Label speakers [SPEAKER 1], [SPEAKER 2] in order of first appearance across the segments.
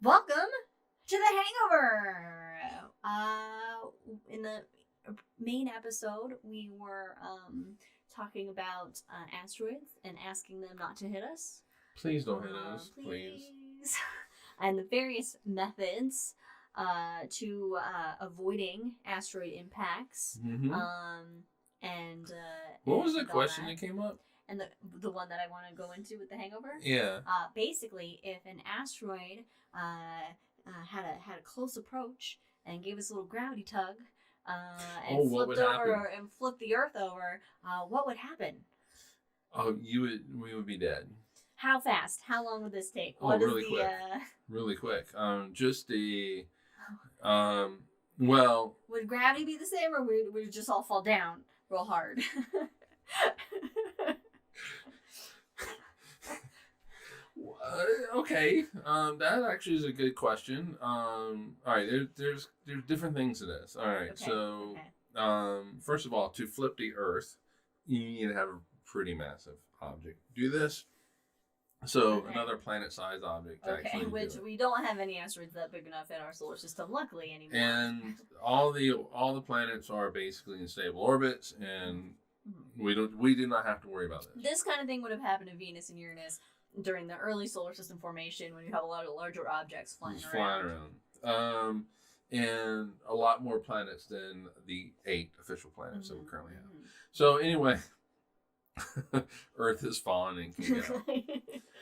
[SPEAKER 1] Welcome to the Hangover. In the main episode, we were talking about asteroids and asking them not to hit us.
[SPEAKER 2] Please don't hit us, please.
[SPEAKER 1] And the various methods to avoiding asteroid impacts.
[SPEAKER 2] Mm-hmm. What was the question that came up?
[SPEAKER 1] And the one that I want to go into with the Hangover?
[SPEAKER 2] Yeah.
[SPEAKER 1] Basically, if an asteroid had a close approach and gave us a little gravity tug and flipped over and flipped the Earth over, what would happen?
[SPEAKER 2] Oh, we would be dead.
[SPEAKER 1] How fast? How long would this take?
[SPEAKER 2] Really quick. Really quick. Well.
[SPEAKER 1] Would gravity be the same, or would we just all fall down real hard?
[SPEAKER 2] Okay, that actually is a good question. All right, there's different things to this. All right, first of all, to flip the Earth, you need to have a pretty massive object do this. So another planet-sized object.
[SPEAKER 1] Okay, which we don't have any asteroids that big enough in our solar system, luckily anymore.
[SPEAKER 2] And all the planets are basically in stable orbits, and we do not have to worry about this.
[SPEAKER 1] This kind of thing would have happened to Venus and Uranus during the early solar system formation, when you have a lot of larger objects flying around.
[SPEAKER 2] And a lot more planets than the 8 official planets that we currently have. So anyway, Earth is falling and can go.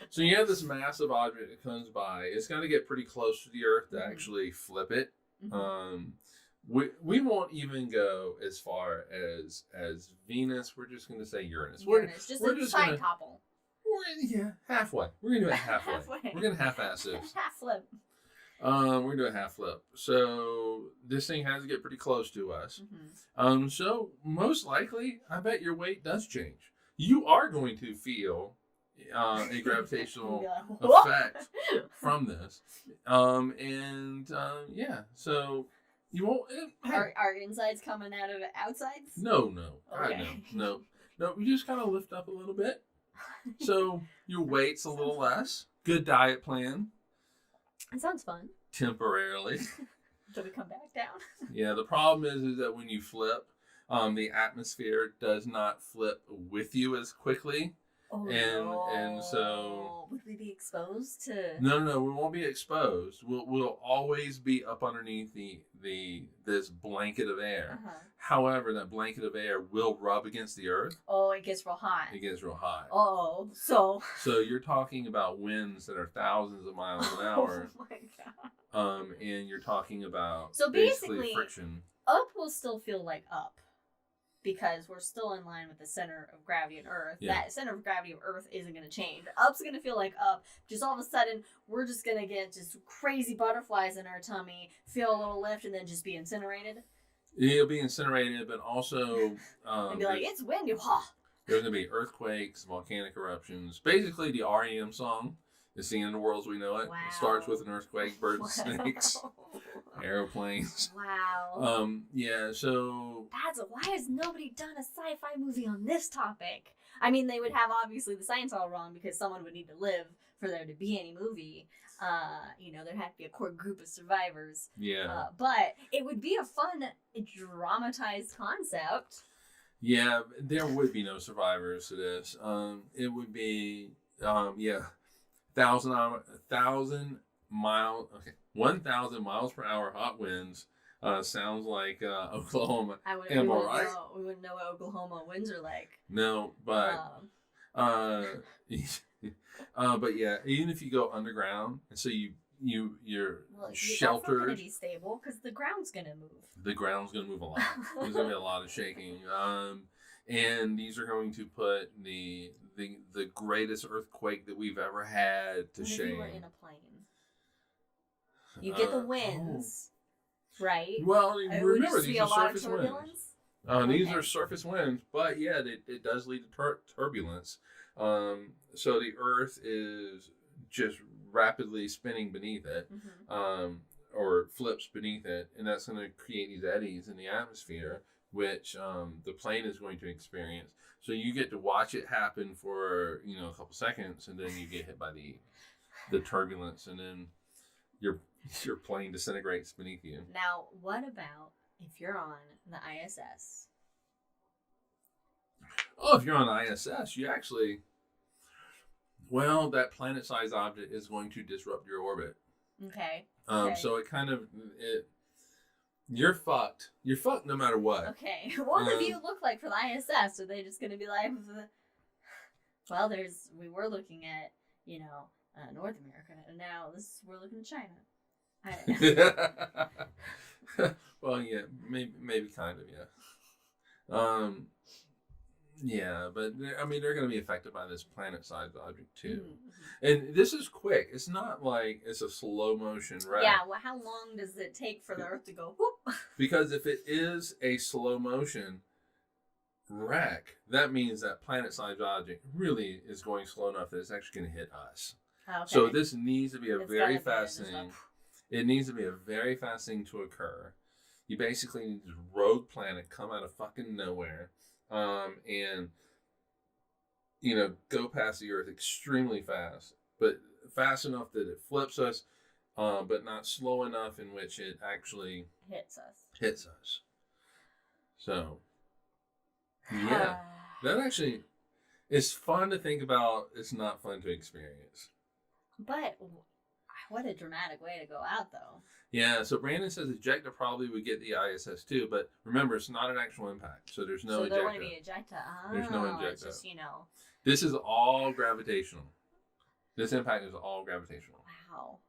[SPEAKER 2] So you have this massive object that comes by. It's got to get pretty close to the Earth to actually flip it. We won't even go as far as Venus. We're just going to say Uranus. We're
[SPEAKER 1] just a side topple.
[SPEAKER 2] Halfway. We're going to do it halfway. We're going to half-ass this.
[SPEAKER 1] Half flip.
[SPEAKER 2] We're going to do a half flip. So this thing has to get pretty close to us. So most likely, I bet your weight does change. You are going to feel a gravitational effect from this. So you won't...
[SPEAKER 1] Are insides coming out of outsides?
[SPEAKER 2] No. Okay. No. You just kind of lift up a little bit. So your weight's a little less. Good diet plan.
[SPEAKER 1] It sounds fun.
[SPEAKER 2] Temporarily.
[SPEAKER 1] Till we come back down.
[SPEAKER 2] Yeah, the problem is that when you flip, the atmosphere does not flip with you as quickly. And so
[SPEAKER 1] would we be exposed to?
[SPEAKER 2] No, we won't be exposed. We'll always be up underneath this blanket of air. However, that blanket of air will rub against the Earth.
[SPEAKER 1] Oh, it gets real hot. Oh, so
[SPEAKER 2] you're talking about winds that are thousands of miles an hour.
[SPEAKER 1] Oh my god.
[SPEAKER 2] And you're talking about
[SPEAKER 1] basically
[SPEAKER 2] friction.
[SPEAKER 1] Up will still feel like up, because we're still in line with the center of gravity of Earth. Yeah. That center of gravity of Earth isn't going to change. Up's going to feel like up. Just all of a sudden, we're just going to get just crazy butterflies in our tummy, feel a little lift, and then just be incinerated.
[SPEAKER 2] It'll be incinerated, but also...
[SPEAKER 1] and be like, it's windy.
[SPEAKER 2] There's going to be earthquakes, volcanic eruptions. Basically, the REM song, It's the End of the World as We Know It.
[SPEAKER 1] Wow.
[SPEAKER 2] It starts with an earthquake, birds, snakes, airplanes.
[SPEAKER 1] Wow.
[SPEAKER 2] So...
[SPEAKER 1] Why has nobody done a sci-fi movie on this topic? I mean, they would have, obviously, the science all wrong, because someone would need to live for there to be any movie. There'd have to be a core group of survivors.
[SPEAKER 2] Yeah.
[SPEAKER 1] But it would be a fun, dramatized concept.
[SPEAKER 2] Yeah, there would be no survivors to this. It would be, 1,000 miles per hour hot winds. Sounds like Oklahoma.
[SPEAKER 1] We wouldn't know what Oklahoma winds are like.
[SPEAKER 2] No, but but yeah, even if you go underground, and so you're sheltered. That's not
[SPEAKER 1] going to be stable, because the ground's going to move.
[SPEAKER 2] The ground's going to move a lot. There's going to be a lot of shaking. And these are going to put the greatest earthquake that we've ever had to shame.
[SPEAKER 1] If you were in a plane, you get the winds, right?
[SPEAKER 2] Well, remember, these are surface winds. These are surface winds, but yeah, it does lead to turbulence. So the Earth is just rapidly spinning beneath it, or flips beneath it, and that's going to create these eddies in the atmosphere, which the plane is going to experience. So you get to watch it happen for a couple seconds, and then you get hit by the turbulence, and then your plane disintegrates beneath you.
[SPEAKER 1] Now, what about if you're on the ISS?
[SPEAKER 2] Oh, if you're on the ISS, you actually, well, that planet-sized object is going to disrupt your orbit.
[SPEAKER 1] Okay.
[SPEAKER 2] So it kind of, you're fucked. You're fucked no matter what.
[SPEAKER 1] Okay. What would you look like for the ISS? Are they just going to be like, well, we were looking at, North America, and now we're looking at China.
[SPEAKER 2] Well, yeah, maybe kind of, yeah. Yeah, but I mean, they're going to be affected by this planet-sized object too. Mm-hmm. And this is quick. It's not like it's a slow motion wreck.
[SPEAKER 1] Yeah, well, how long does it take for the Earth to go whoop?
[SPEAKER 2] Because if it is a slow motion wreck, that means that planet-sized object really is going slow enough that it's actually going to hit us. Okay. So this needs to be a very fast thing. It needs to be a very fast thing to occur. You basically need this rogue planet come out of fucking nowhere. And go past the Earth extremely fast, but fast enough that it flips us, but not slow enough in which it actually hits us. So, yeah, that actually is fun to think about. It's not fun to experience.
[SPEAKER 1] But what a dramatic way to go out, though.
[SPEAKER 2] Yeah, so Brandon says ejecta probably would get the ISS too, but remember, it's not an actual impact, so there's no ejecta. So there wouldn't be ejecta. Oh, there's no ejecta. It's just, This is all gravitational. This impact is all gravitational.
[SPEAKER 1] Wow.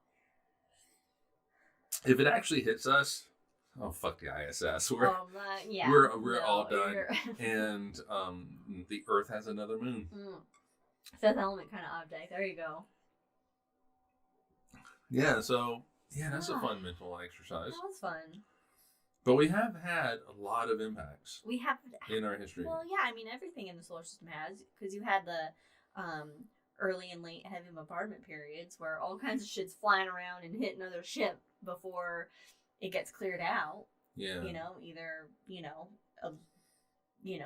[SPEAKER 2] If it actually hits us, oh, fuck the ISS. We're all done. And the Earth has another moon.
[SPEAKER 1] Fifth element kind of object. There you go.
[SPEAKER 2] Yeah, so... Yeah, that's a fun mental exercise.
[SPEAKER 1] That was fun.
[SPEAKER 2] But we have had a lot of impacts.
[SPEAKER 1] We have
[SPEAKER 2] in our history.
[SPEAKER 1] Well, yeah, I mean everything in the solar system has, because you had the early and late heavy bombardment periods where all kinds of shit's flying around and hitting another ship before it gets cleared out.
[SPEAKER 2] Yeah.
[SPEAKER 1] Either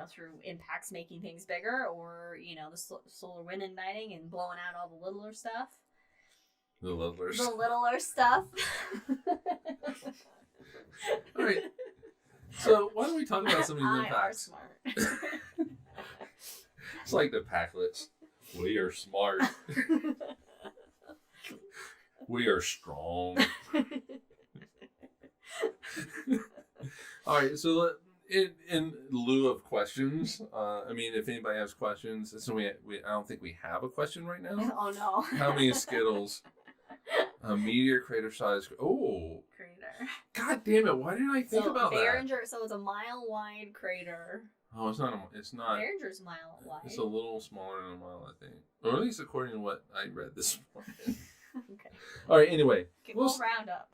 [SPEAKER 1] through impacts making things bigger, or the solar wind igniting and blowing out all the littler stuff.
[SPEAKER 2] The littler
[SPEAKER 1] stuff.
[SPEAKER 2] All right. So why don't we talk about some of these impacts?
[SPEAKER 1] I are smart.
[SPEAKER 2] It's like the Packlets. We are smart. We are strong. All right. So in lieu of questions, if anybody has questions, so I don't think we have a question right now.
[SPEAKER 1] Oh no.
[SPEAKER 2] How many Skittles? A meteor crater size. Oh.
[SPEAKER 1] Crater.
[SPEAKER 2] God damn it! Why didn't I think about that?
[SPEAKER 1] So it's a mile-wide crater.
[SPEAKER 2] Oh, it's not. It's not.
[SPEAKER 1] Behringer's a mile wide.
[SPEAKER 2] It's a little smaller than a mile, I think, or at least according to what I read this morning.
[SPEAKER 1] Okay.
[SPEAKER 2] All right. Anyway,
[SPEAKER 1] we'll round up.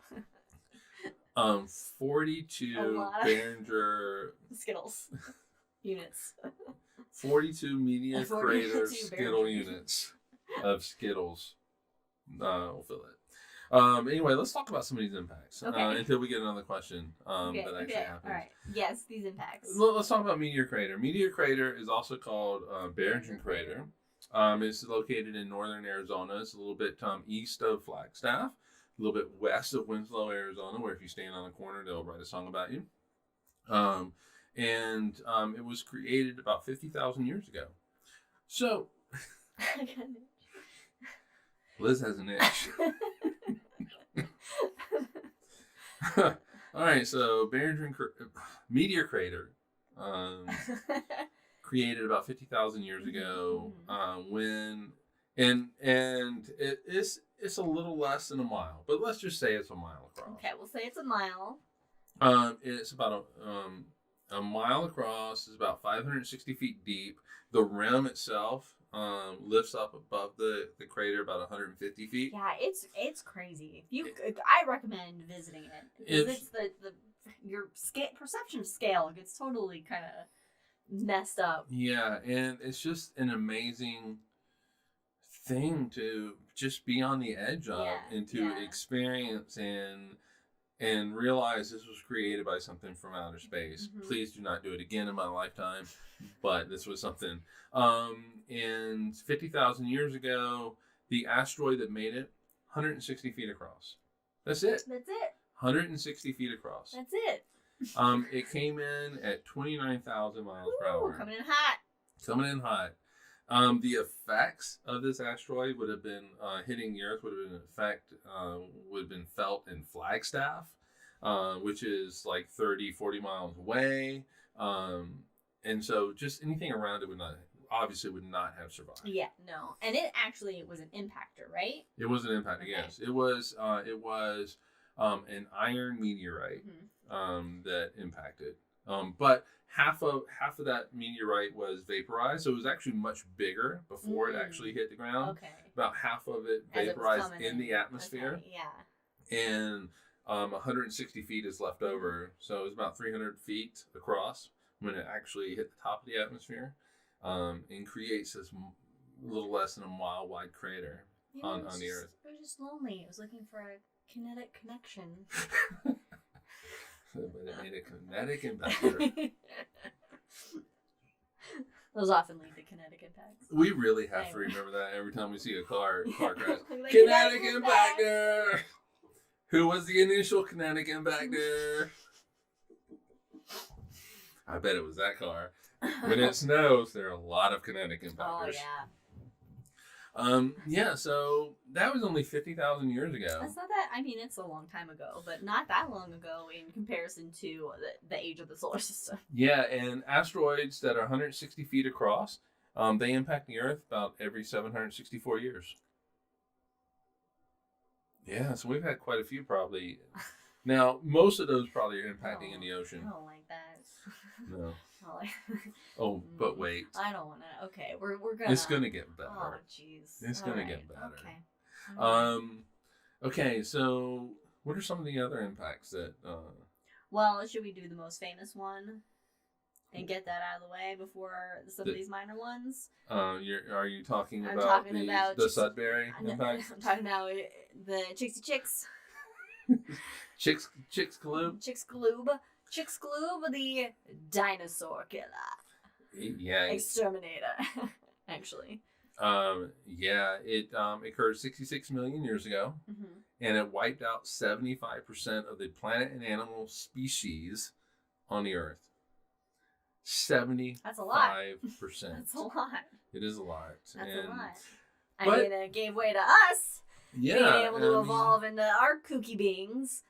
[SPEAKER 2] 42 Behringer
[SPEAKER 1] Skittles units.
[SPEAKER 2] 42 Meteor Crater Skittle units of Skittles. We'll fill it. Anyway, let's talk about some of these impacts until we get another question that actually happens.
[SPEAKER 1] All right. Yes, these impacts.
[SPEAKER 2] Let's talk about Meteor Crater. Meteor Crater is also called Behringer Crater. It's located in northern Arizona. It's a little bit east of Flagstaff, a little bit west of Winslow, Arizona, where if you stand on a corner, they'll write a song about you. And it was created about 50,000 years ago. So... Liz has an itch. All right, so Meteor Crater created about 50,000 years ago. It's a little less than a mile, but let's just say it's a mile across.
[SPEAKER 1] Okay, we'll say it's a mile.
[SPEAKER 2] It's about a mile across. It's about 560 feet deep. The rim itself lifts up above the crater about 150 feet.
[SPEAKER 1] Yeah, it's crazy. I recommend visiting it. It's your perception of scale gets totally kind of messed up.
[SPEAKER 2] Yeah, and it's just an amazing thing to just be on the edge of and to experience and realize this was created by something from outer space. Mm-hmm. Please do not do it again in my lifetime, but this was something. And 50,000 years ago, the asteroid that made it, 160 feet across. That's it.
[SPEAKER 1] That's it.
[SPEAKER 2] 160 feet across.
[SPEAKER 1] That's it.
[SPEAKER 2] It came in at 29,000 miles per hour.
[SPEAKER 1] Coming in hot.
[SPEAKER 2] Coming in hot. The effects of this asteroid would have been hitting the Earth would have been felt in Flagstaff, which is like 30, 40 miles away. And so just anything around it would not have survived.
[SPEAKER 1] Yeah, no. And it actually was an impactor, right?
[SPEAKER 2] It was an impactor, okay. Yes. It was an iron meteorite that impacted. But half of that meteorite was vaporized, so it was actually much bigger before it actually hit the ground.
[SPEAKER 1] Okay.
[SPEAKER 2] About half of it vaporized in the atmosphere.
[SPEAKER 1] Okay, yeah.
[SPEAKER 2] And 160 feet is left over, so it was about 300 feet across when it actually hit the top of the atmosphere, and creates this little less than a mile wide crater on the Earth.
[SPEAKER 1] It was just lonely. It was looking for a kinetic connection.
[SPEAKER 2] But it made a kinetic impact.
[SPEAKER 1] Those often lead to kinetic impacts.
[SPEAKER 2] We really have to remember that every time we see a car crash. Kinetic impactor! Who was the initial kinetic impactor? I bet it was that car. When it snows, there are a lot of kinetic impactors.
[SPEAKER 1] Oh, yeah.
[SPEAKER 2] Yeah, so that was only 50,000 years ago.
[SPEAKER 1] That's not that, I mean, it's a long time ago, but not that long ago in comparison to the age of the solar system.
[SPEAKER 2] Yeah, and asteroids that are 160 feet across, they impact the Earth about every 764 years. Yeah, so we've had quite a few probably. Now, most of those probably are impacting in the ocean.
[SPEAKER 1] I don't like that.
[SPEAKER 2] No. Oh, but wait.
[SPEAKER 1] I don't want to. Okay, we're gonna.
[SPEAKER 2] It's gonna get better.
[SPEAKER 1] Oh, jeez.
[SPEAKER 2] It's gonna get better.
[SPEAKER 1] Okay.
[SPEAKER 2] Okay. So, what are some of the other impacts that?
[SPEAKER 1] Well, should we do the most famous one, and get that out of the way before some of these minor ones?
[SPEAKER 2] Are you talking about the Sudbury impact?
[SPEAKER 1] I'm talking about the Chixie Chicks. Chicxulub, the dinosaur killer.
[SPEAKER 2] Yeah.
[SPEAKER 1] Exterminator, actually.
[SPEAKER 2] Yeah, it occurred 66 million years ago, and it wiped out 75% of the plant and animal species on the Earth. 75%.
[SPEAKER 1] That's a lot.
[SPEAKER 2] That's a lot. It is a lot.
[SPEAKER 1] That's a lot. I mean, it gave way to us.
[SPEAKER 2] Yeah.
[SPEAKER 1] Being able to evolve into our kooky beings.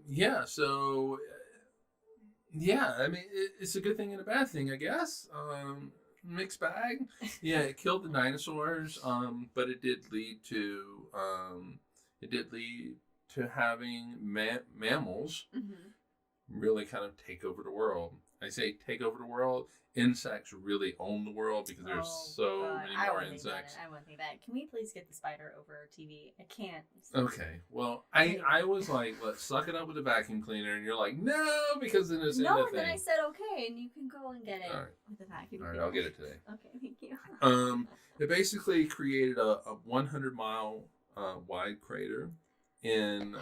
[SPEAKER 2] Yeah, so, yeah, I mean, it's a good thing and a bad thing, I guess. Mixed bag. Yeah, it killed the dinosaurs, but it did lead to having mammals really kind of take over the world. I say take over the world. Insects really own the world because there's many more insects.
[SPEAKER 1] I wouldn't think that. Can we please get the spider over our TV? I can't.
[SPEAKER 2] Okay. Well, I was like, let's suck it up with a vacuum cleaner, and you're like, no, because then it's in the thing.
[SPEAKER 1] Then I said okay, and you can go and get it with the vacuum cleaner.
[SPEAKER 2] All right, I'll get it today.
[SPEAKER 1] Okay, thank you.
[SPEAKER 2] It basically created a 100-mile wide crater in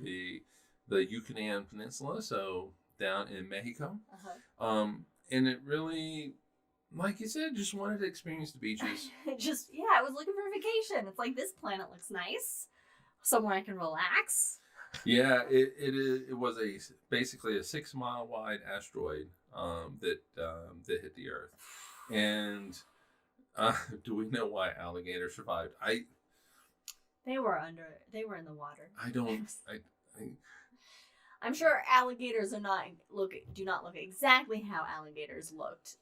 [SPEAKER 2] the Yucatan Peninsula, so down in Mexico. And it really, like you said, just wanted to experience the beaches.
[SPEAKER 1] I was looking for a vacation. It's like, this planet looks nice. Somewhere I can relax.
[SPEAKER 2] Yeah, it was basically a 6-mile wide asteroid that hit the Earth. And do we know why alligators survived?
[SPEAKER 1] They were in the water. I'm sure alligators do not look exactly how alligators looked.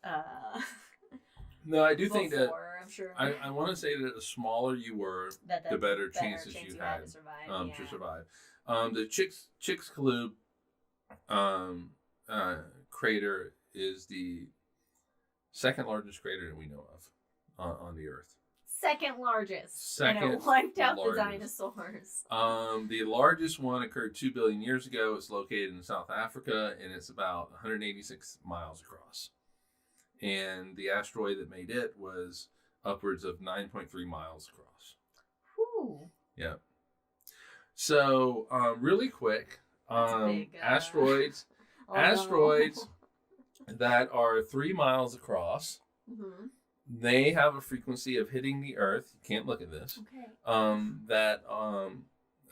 [SPEAKER 2] No, I do think that.
[SPEAKER 1] I'm sure.
[SPEAKER 2] I want to say that the smaller you were, the better chances you had to survive. The Chicxulub crater is the second largest crater that we know of on the Earth.
[SPEAKER 1] Second largest. And it wiped out the dinosaurs.
[SPEAKER 2] The largest one occurred 2 billion years ago. It's located in South Africa, and it's about 186 miles across. And the asteroid that made it was upwards of 9.3 miles across.
[SPEAKER 1] Whew.
[SPEAKER 2] Yeah. So, really quick, asteroids that are 3 miles across. they have a frequency of hitting the Earth. You can't look at this.
[SPEAKER 1] Okay.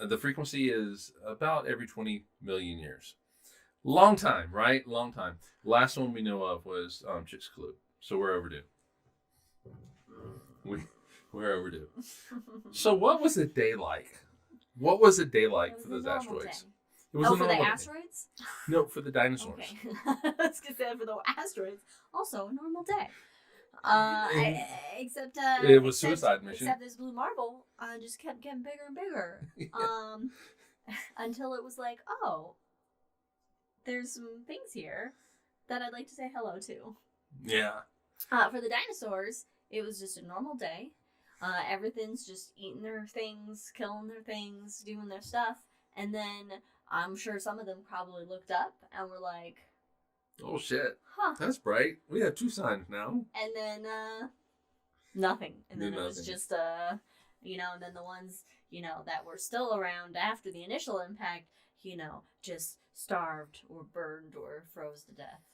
[SPEAKER 2] The frequency is about every 20 million years. Long time, right? Long time. Last one we know of was Chicxulub. So we're overdue. We're overdue. So what was the day like? What was the day like for those asteroids?
[SPEAKER 1] It was for the asteroids?
[SPEAKER 2] No, for the dinosaurs.
[SPEAKER 1] Okay. I was going to say for the asteroids. Also a normal day. Except
[SPEAKER 2] it was suicide mission.
[SPEAKER 1] Except this blue marble just kept getting bigger and bigger. Yeah. Until it was like, oh, there's some things here that I'd like to say hello to.
[SPEAKER 2] Yeah.
[SPEAKER 1] For the dinosaurs, it was just a normal day. Everything's just eating their things, killing their things, doing their stuff. And then I'm sure some of them probably looked up and were like,
[SPEAKER 2] oh shit, that's bright. We have 2 signs now.
[SPEAKER 1] And then nothing. And then it was just, and then the ones, that were still around after the initial impact, just starved or burned or froze to death.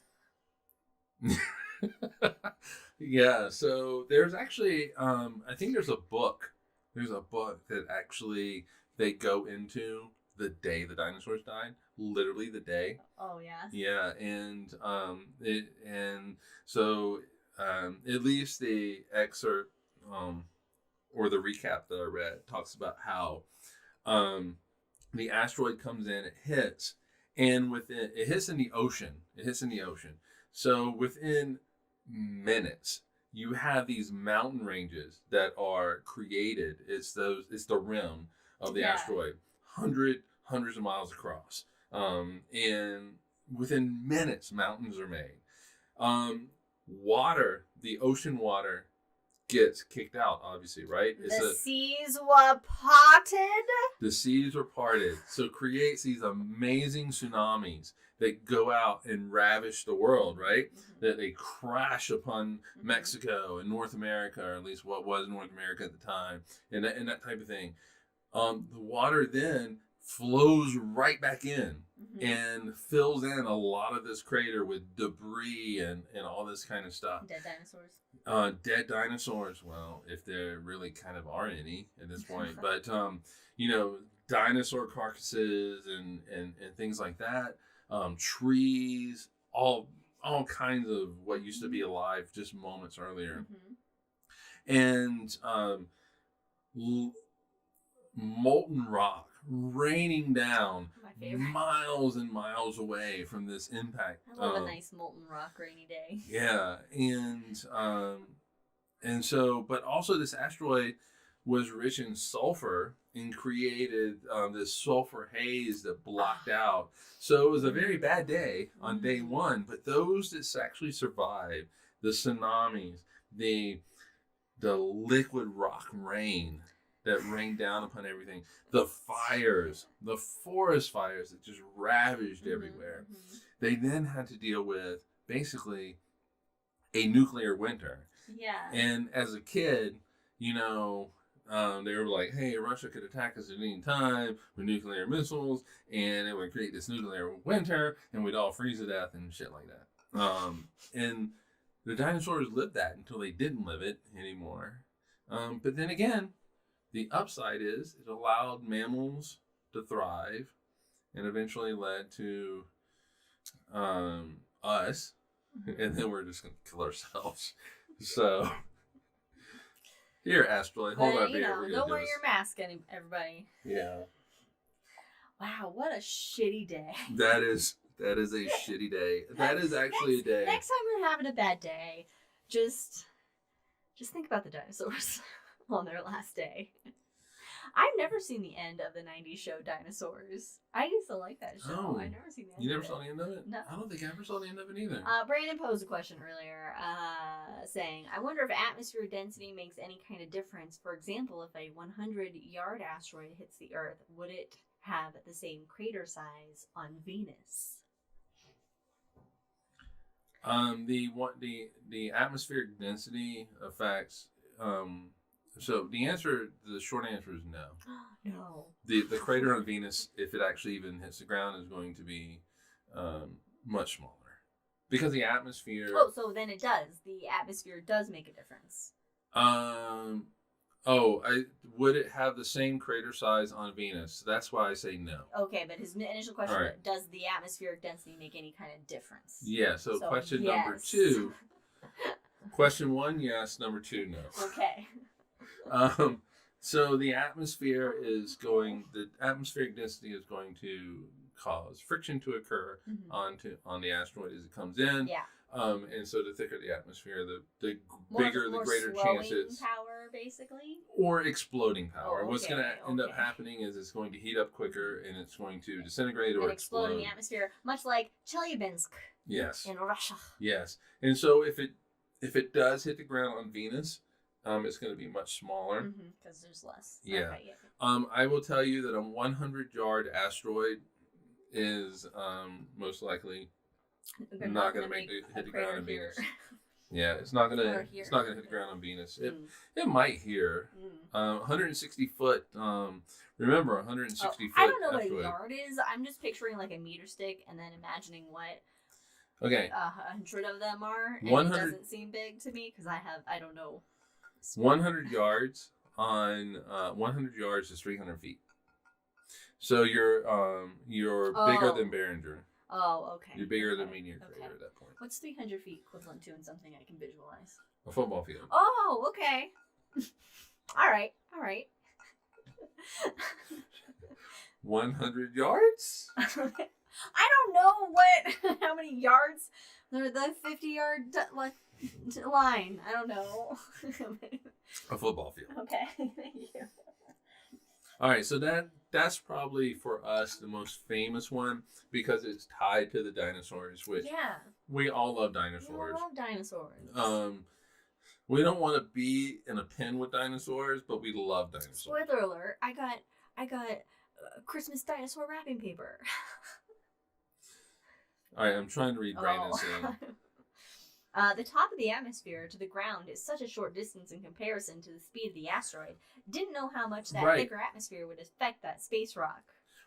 [SPEAKER 2] Yeah, so there's actually, I think there's a book. There's a book that actually they go into the day the dinosaurs died, literally the day.
[SPEAKER 1] Oh yeah.
[SPEAKER 2] Yeah, and so at least the excerpt or the recap that I read talks about how the asteroid comes in, it hits, and it hits in the ocean. It hits in the ocean. So within minutes, you have these mountain ranges that are created. It's the rim of the asteroid, hundreds of miles across. And within minutes, mountains are made. Water, the ocean water, gets kicked out, obviously, right?
[SPEAKER 1] The seas were parted.
[SPEAKER 2] The seas were parted. So creates these amazing tsunamis that go out and ravish the world, right? Mm-hmm. That they crash upon Mexico and North America, or at least what was North America at the time, and that type of thing. The water then flows right back in and fills in a lot of this crater with debris and all this kind of stuff.
[SPEAKER 1] Dead dinosaurs.
[SPEAKER 2] Dead dinosaurs. Well, if there really kind of are any at this point, but dinosaur carcasses and things like that. Trees, all kinds of what used to be alive just moments earlier, and molten rock raining down miles and miles away from this impact.
[SPEAKER 1] I love a nice molten rock rainy day.
[SPEAKER 2] Yeah, and so, but also this asteroid was rich in sulfur and created this sulfur haze that blocked out. So it was a very bad day on day one, but those that actually survived, the tsunamis, the liquid rock rain that rained down upon everything, the fires, the forest fires that just ravaged everywhere. They then had to deal with basically a nuclear winter.
[SPEAKER 1] Yeah.
[SPEAKER 2] And as a kid, they were like, hey, Russia could attack us at any time with nuclear missiles, and it would create this nuclear winter, and we'd all freeze to death and shit like that. And the dinosaurs lived that until they didn't live it anymore. But then again, the upside is it allowed mammals to thrive and eventually led to us, and then we're just going to kill ourselves. So... Here, Asteroid, hold our beer.
[SPEAKER 1] Don't wear your mask, everybody.
[SPEAKER 2] Yeah.
[SPEAKER 1] Wow, what a shitty day.
[SPEAKER 2] That is a shitty day. That is actually a day.
[SPEAKER 1] Next time you're having a bad day, just think about the dinosaurs on their last day. I've never seen the end of the 90s show Dinosaurs. I used to like that show.
[SPEAKER 2] Oh,
[SPEAKER 1] I've never seen the end
[SPEAKER 2] You never
[SPEAKER 1] of
[SPEAKER 2] saw the end of it?
[SPEAKER 1] No.
[SPEAKER 2] I don't think I ever saw the end of it either.
[SPEAKER 1] Brandon posed a question earlier saying, I wonder if atmospheric density makes any kind of difference. For example, if a 100-yard asteroid hits the Earth, would it have the same crater size on Venus?
[SPEAKER 2] The atmospheric density affects... So the short answer is no.
[SPEAKER 1] No.
[SPEAKER 2] The crater on Venus, if it actually even hits the ground, is going to be much smaller. Because the atmosphere...
[SPEAKER 1] Oh, so then it does. The atmosphere does make a difference.
[SPEAKER 2] Would it have the same crater size on Venus? That's why I say no.
[SPEAKER 1] Okay, but his initial question was, does the atmospheric density make any kind of difference?
[SPEAKER 2] Yeah, so question number 2. Question 1, yes. Number 2, no.
[SPEAKER 1] Okay.
[SPEAKER 2] So the atmospheric density is going to cause friction to occur on the asteroid as it comes in.
[SPEAKER 1] Yeah.
[SPEAKER 2] And so the thicker the atmosphere, the bigger the greater chances.
[SPEAKER 1] Power, basically.
[SPEAKER 2] Or exploding power. What's going to end up happening is it's going to heat up quicker and it's going to disintegrate or explode
[SPEAKER 1] in the atmosphere, much like Chelyabinsk.
[SPEAKER 2] Yes.
[SPEAKER 1] In Russia.
[SPEAKER 2] Yes. And so if it does hit the ground on Venus, it's going to be much smaller.
[SPEAKER 1] Because there's less.
[SPEAKER 2] Yeah.
[SPEAKER 1] Okay, yeah.
[SPEAKER 2] I will tell you that a 100-yard asteroid is most likely not going to hit the ground on Venus. Yeah, it's not going to hit the ground on Venus. It might here. 160 foot. Remember, 160 foot.
[SPEAKER 1] I don't know
[SPEAKER 2] asteroid.
[SPEAKER 1] what a yard is. I'm just picturing like a meter stick and then imagining what.
[SPEAKER 2] Okay.
[SPEAKER 1] 100 of them are. And
[SPEAKER 2] 100,
[SPEAKER 1] it doesn't seem big to me because I don't know.
[SPEAKER 2] 100 yards on 100 yards is 300 feet. So you're bigger than Barringer.
[SPEAKER 1] Oh, okay.
[SPEAKER 2] You're bigger than Meteor Crater at that point.
[SPEAKER 1] What's 300 feet equivalent to in something I can visualize?
[SPEAKER 2] A football field.
[SPEAKER 1] Oh, okay. All right.
[SPEAKER 2] 100 yards?
[SPEAKER 1] I don't know how many yards. The 50-yard line. I don't know.
[SPEAKER 2] A football field.
[SPEAKER 1] Okay, thank you.
[SPEAKER 2] All right, so that's probably for us the most famous one because it's tied to the dinosaurs, which we all love dinosaurs.
[SPEAKER 1] We all love dinosaurs.
[SPEAKER 2] We don't want to be in a pen with dinosaurs, but we love dinosaurs.
[SPEAKER 1] Spoiler alert! I got Christmas dinosaur wrapping paper.
[SPEAKER 2] All right, I'm trying to read Brandon's saying.
[SPEAKER 1] The top of the atmosphere to the ground is such a short distance in comparison to the speed of the asteroid. Didn't know how much that thicker atmosphere would affect that space rock.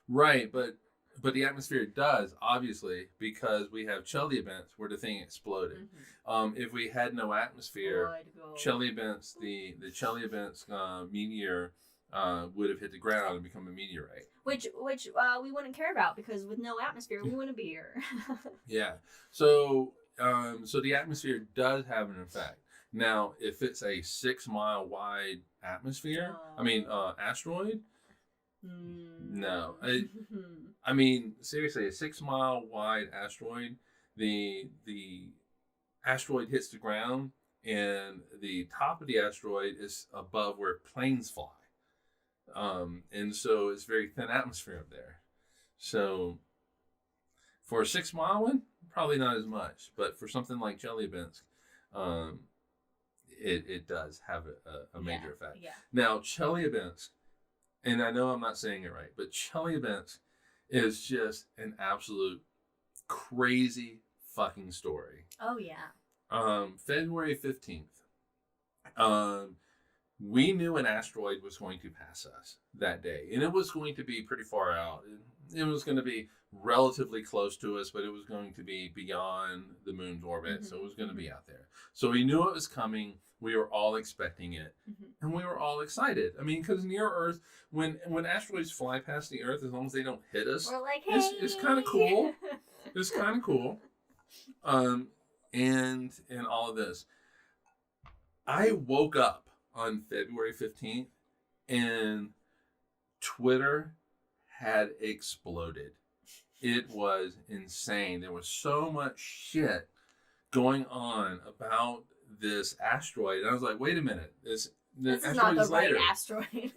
[SPEAKER 1] Right,
[SPEAKER 2] but the atmosphere does, obviously, because we have Chelyabinsk where the thing exploded. If we had no atmosphere, Chelyabinsk, the Chelyabinsk meteor would have hit the ground and become a meteorite.
[SPEAKER 1] Which we wouldn't care about because with no atmosphere, we wouldn't be here.
[SPEAKER 2] Yeah. So the atmosphere does have an effect. Now, if it's a 6-mile wide atmosphere, asteroid, no. I mean, seriously, a 6-mile wide asteroid, the asteroid hits the ground and the top of the asteroid is above where planes fly. And so it's very thin atmosphere up there. So for a 6-mile one, probably not as much, but for something like Chelyabinsk, it does have a major effect.
[SPEAKER 1] Yeah.
[SPEAKER 2] Now, Chelyabinsk, and I know I'm not saying it right, but Chelyabinsk is just an absolute crazy fucking story.
[SPEAKER 1] Oh, yeah.
[SPEAKER 2] February 15th, we knew an asteroid was going to pass us that day, and it was going to be pretty far out. It was going to be relatively close to us, but it was going to be beyond the moon's orbit, so it was going to be out there. So we knew it was coming. We were all expecting it, and we were all excited. I mean, because near Earth, when asteroids fly past the Earth, as long as they don't hit us,
[SPEAKER 1] we're like, hey.
[SPEAKER 2] it's kind of cool. It's kind of cool. And all of this. I woke up on February 15th, and Twitter had exploded. It was insane. There was so much shit going on about this asteroid. And I was like, wait a minute. This
[SPEAKER 1] is not the right asteroid.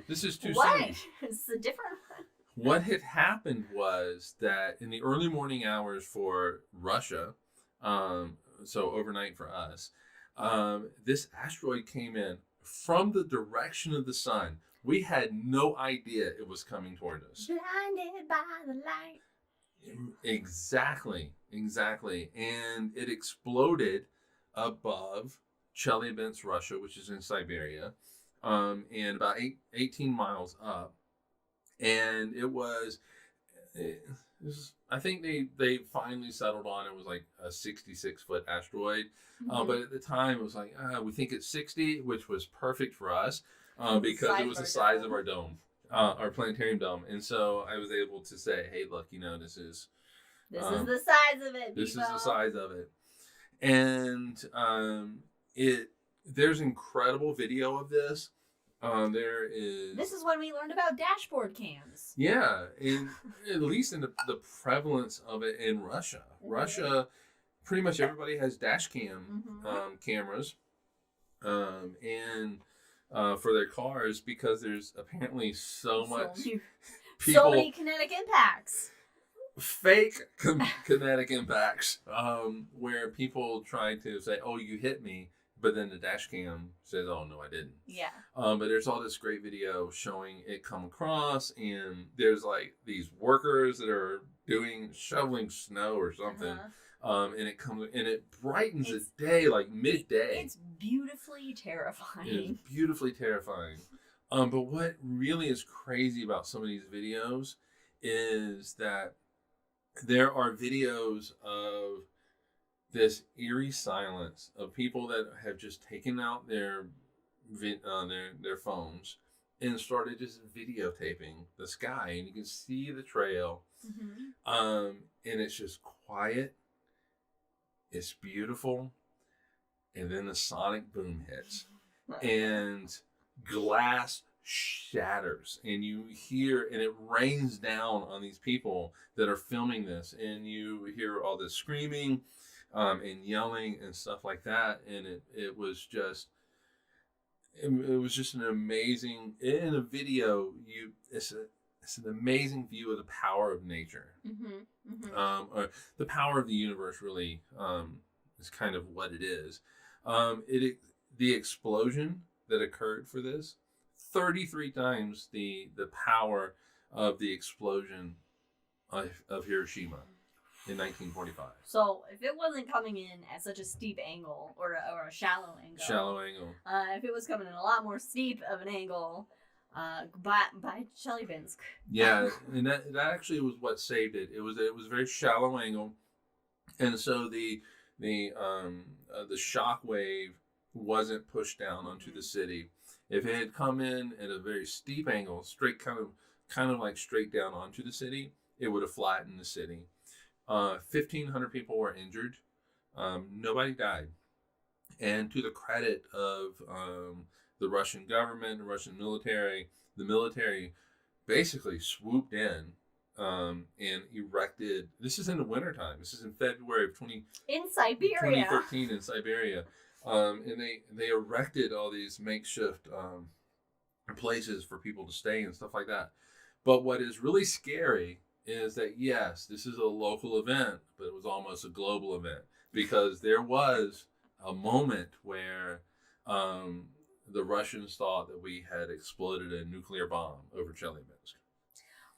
[SPEAKER 1] This is
[SPEAKER 2] too
[SPEAKER 1] what?
[SPEAKER 2] soon.
[SPEAKER 1] It's a different one.
[SPEAKER 2] What had happened was that in the early morning hours for Russia, so overnight for us, this asteroid came in from the direction of the sun. We had no idea it was coming toward us.
[SPEAKER 1] Blinded by the light.
[SPEAKER 2] Exactly. And it exploded above Chelyabinsk, Russia, which is in Siberia, and about 18 miles up. And it was I think they finally settled on it was like a 66-foot asteroid. But at the time it was like, we think it's 60, which was perfect for us because it was the size of our dome, our planetarium dome. And so I was able to say, hey, look, this is
[SPEAKER 1] the size of it.
[SPEAKER 2] This is the size of it. And there's incredible video of this. This
[SPEAKER 1] is when we learned about dashboard cams.
[SPEAKER 2] Yeah, at least in the prevalence of it in Russia. Russia, pretty much everybody has dash cam cameras, and for their cars because there's apparently so
[SPEAKER 1] many kinetic impacts.
[SPEAKER 2] Fake kinetic impacts, where people try to say, "Oh, you hit me." But then the dash cam says, "Oh no, I didn't."
[SPEAKER 1] Yeah.
[SPEAKER 2] But there's all this great video showing it come across, and there's like these workers that are shoveling snow or something, and it brightens the day like midday.
[SPEAKER 1] It's beautifully terrifying.
[SPEAKER 2] But what really is crazy about some of these videos is that there are videos of this eerie silence of people that have just taken out their phones and started just videotaping the sky, and you can see the trail, and it's just quiet. It's beautiful, and then the sonic boom hits, and glass shatters, and you hear, and it rains down on these people that are filming this, and you hear all this screaming. And yelling and stuff like that, and it was just an amazing, in a video it's an amazing view of the power of nature, or the power of the universe. Really, is kind of what it is. The explosion that occurred for this 33 times the power of the explosion of Hiroshima. In 1945.
[SPEAKER 1] So, if it wasn't coming in at such a steep angle or a shallow angle, if it was coming in a lot more steep of an angle, by Chelyabinsk.
[SPEAKER 2] Yeah, and that actually was what saved it. It was a very shallow angle, and so the shock wave wasn't pushed down onto the city. If it had come in at a very steep angle, straight kind of like straight down onto the city, it would have flattened the city. 1,500 people were injured. Nobody died. And to the credit of the Russian government, the Russian military, the military basically swooped in and erected. This is in the wintertime. This is in February of 2013 in Siberia. And they erected all these makeshift places for people to stay and stuff like that. But what is really scary is that, yes, this is a local event, but it was almost a global event, because there was a moment where the Russians thought that we had exploded a nuclear bomb over Chelyabinsk.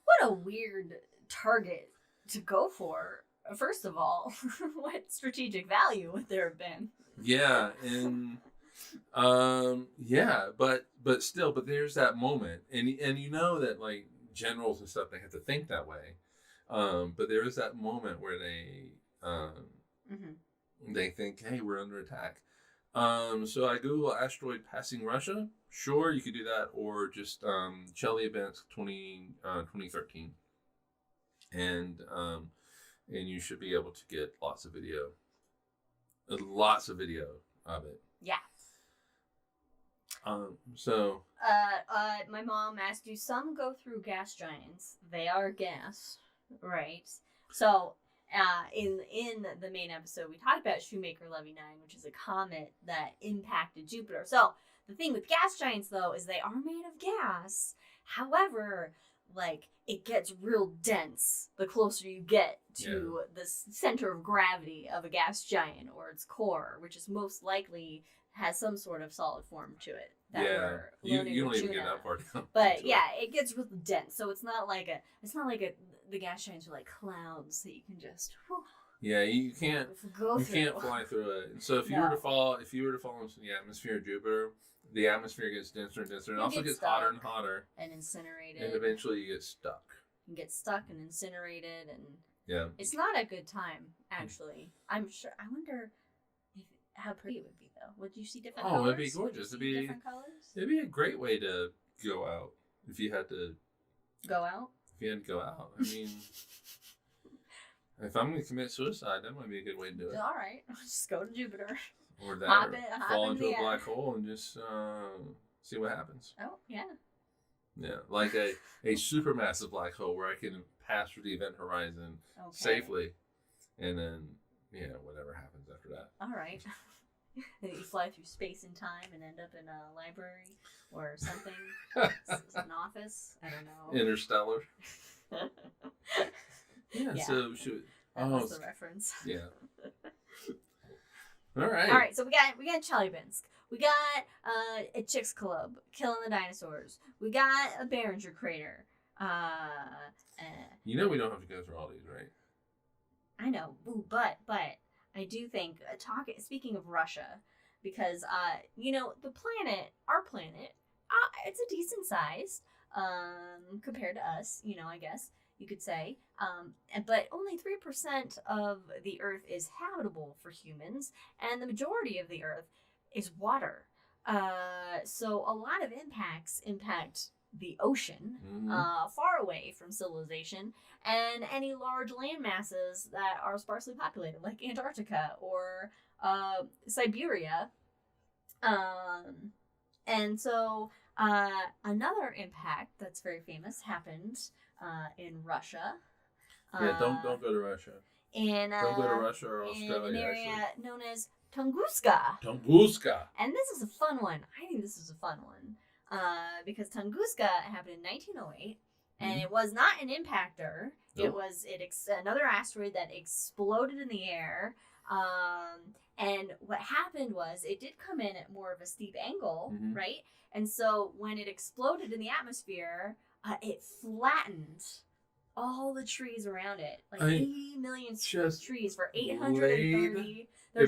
[SPEAKER 1] What a weird target to go for. First of all, what strategic value would there have been?
[SPEAKER 2] Yeah, and but still, there's that moment, and you know that like generals and stuff, they have to think that way. But there is that moment where they think, hey, we're under attack. So I Google asteroid passing Russia. Sure, you could do that, or just Chelyabinsk 2013, and you should be able to get lots of video of it.
[SPEAKER 1] Yeah.
[SPEAKER 2] So.
[SPEAKER 1] My mom asked, do some go through gas giants? They are gas, right? So, in the main episode, we talked about Shoemaker-Levy 9, which is a comet that impacted Jupiter. So, the thing with gas giants, though, is they are made of gas. However, like, it gets real dense the closer you get to the center of gravity of a gas giant or its core, which is most likely has some sort of solid form to it.
[SPEAKER 2] You don't even get that far down.
[SPEAKER 1] But it gets really dense. So it's not like the gas giants are like clouds that you can just. Whew,
[SPEAKER 2] you can't fly through it. So if you were to fall into the atmosphere of Jupiter, the atmosphere gets denser and denser, and also gets hotter and hotter,
[SPEAKER 1] and incinerated,
[SPEAKER 2] and eventually you get stuck.
[SPEAKER 1] and get stuck and incinerated, and
[SPEAKER 2] yeah,
[SPEAKER 1] it's not a good time. Actually, I'm sure. I wonder how pretty it would be though. Would you see different colors?
[SPEAKER 2] Oh, it'd be gorgeous. It'd be
[SPEAKER 1] different colors.
[SPEAKER 2] It'd be a great way to go out if you had to
[SPEAKER 1] go out.
[SPEAKER 2] If you had to go out, I mean, if I'm going to commit suicide, that might be a good way to do it.
[SPEAKER 1] All right, just go to Jupiter.
[SPEAKER 2] Or that, hop fall into a black hole and just see what happens.
[SPEAKER 1] Oh yeah.
[SPEAKER 2] Yeah, like a supermassive black hole where I can pass through the event horizon safely, and then whatever happens after that.
[SPEAKER 1] All right. You fly through space and time and end up in a library or something, an office. I don't know.
[SPEAKER 2] Interstellar. Yeah. So should
[SPEAKER 1] that was the reference.
[SPEAKER 2] Yeah. All right.
[SPEAKER 1] All right. So we got Chelyabinsk. We got a Chicks Club killing the dinosaurs. We got a Meteor Crater.
[SPEAKER 2] We don't have to go through all these, right?
[SPEAKER 1] I know. Ooh, but I do think speaking of Russia, because the planet, our planet, it's a decent size compared to us. I guess you could say. But only 3% of the Earth is habitable for humans, and the majority of the Earth is water. So a lot of impacts impact the ocean, far away from civilization, and any large land masses that are sparsely populated, like Antarctica or Siberia. And so another impact that's very famous happened in Russia.
[SPEAKER 2] Yeah, don't go to Russia.
[SPEAKER 1] Don't
[SPEAKER 2] go to Russia or Australia.
[SPEAKER 1] In an area known as Tunguska. And this is a fun one. I think this is a fun one. Because Tunguska happened in 1908, and it was not an impactor. Nope. It was another asteroid that exploded in the air. And what happened was it did come in at more of a steep angle, right? And so when it exploded in the atmosphere, it flattened all the trees around it, like 80 million trees for 830. They're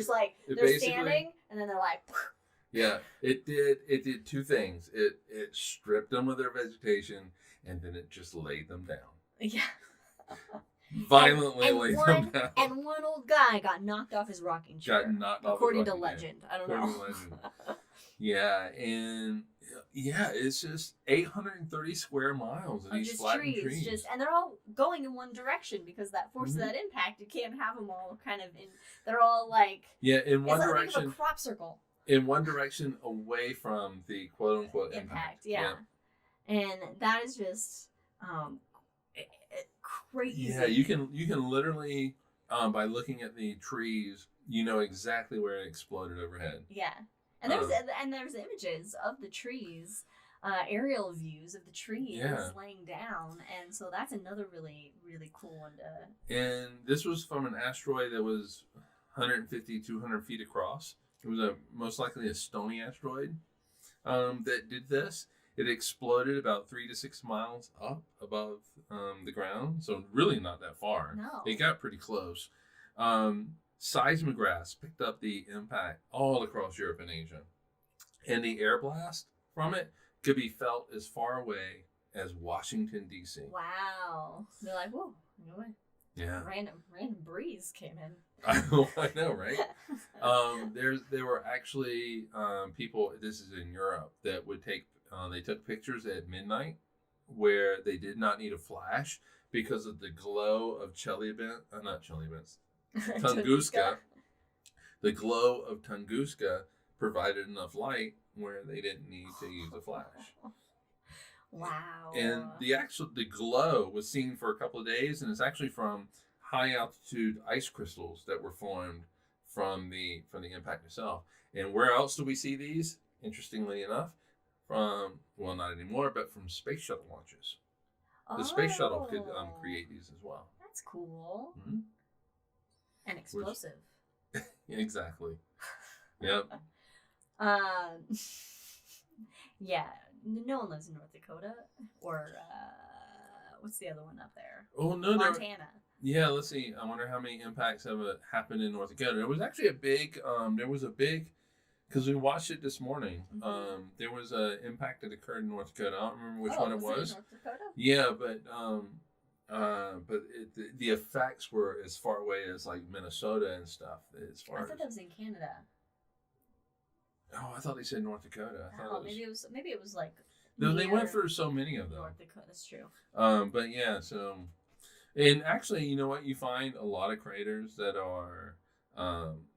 [SPEAKER 1] standing, and then they're like.
[SPEAKER 2] Yeah, it did two things. It stripped them of their vegetation, and then it just laid them down. Yeah. Violently laid them down.
[SPEAKER 1] And one old guy got knocked off his rocking chair. According to legend. I don't know.
[SPEAKER 2] Yeah, and it's just 830 square miles of these flattened trees.
[SPEAKER 1] And they're all going in one direction because that force of that impact, you can't have them all kind of in. They're all like.
[SPEAKER 2] Yeah, in one direction.
[SPEAKER 1] Like a crop circle.
[SPEAKER 2] In one direction away from the quote-unquote impact.
[SPEAKER 1] Yeah. And that is just crazy.
[SPEAKER 2] Yeah, you can literally, by looking at the trees, exactly where it exploded overhead.
[SPEAKER 1] Yeah. And there's images of the trees, aerial views of the trees laying down. And so that's another really, really cool one to...
[SPEAKER 2] And this was from an asteroid that was 150, 200 feet across. It was most likely a stony asteroid that did this. It exploded about 3 to 6 miles up above the ground, so really not that far.
[SPEAKER 1] No.
[SPEAKER 2] It got pretty close. Seismographs picked up the impact all across Europe and Asia. And the air blast from it could be felt as far away as Washington, D.C.
[SPEAKER 1] Wow. They're like, whoa, no way.
[SPEAKER 2] Yeah.
[SPEAKER 1] Random breeze came in.
[SPEAKER 2] I know, right? There were actually people, this is in Europe, that would they took pictures at midnight where they did not need a flash because of the glow of Tunguska. The glow of Tunguska provided enough light where they didn't need to use a flash.
[SPEAKER 1] Wow.
[SPEAKER 2] And the glow was seen for a couple of days, and it's actually from high altitude ice crystals that were formed from the impact itself. And where else do we see these? Interestingly enough, not anymore, but from space shuttle launches. The space shuttle could create these as well.
[SPEAKER 1] That's cool. Mm-hmm. And explosive.
[SPEAKER 2] Exactly. Yep.
[SPEAKER 1] Yeah. No one lives in North Dakota or what's the other one up there?
[SPEAKER 2] Oh no,
[SPEAKER 1] Montana.
[SPEAKER 2] Yeah, let's see. I wonder how many impacts have happened in North Dakota. There was actually a big. Because we watched it this morning. Mm-hmm. There was an impact that occurred in North Dakota. I don't remember which one it was.
[SPEAKER 1] North Dakota?
[SPEAKER 2] Yeah, but but the effects were as far away as like Minnesota and stuff. As far
[SPEAKER 1] I thought that was in Canada.
[SPEAKER 2] Oh, I thought they said North Dakota.
[SPEAKER 1] Maybe it was like.
[SPEAKER 2] They went through so many of them.
[SPEAKER 1] North Dakota, that's true.
[SPEAKER 2] But yeah, so, and actually, you know what? You find a lot of craters that are,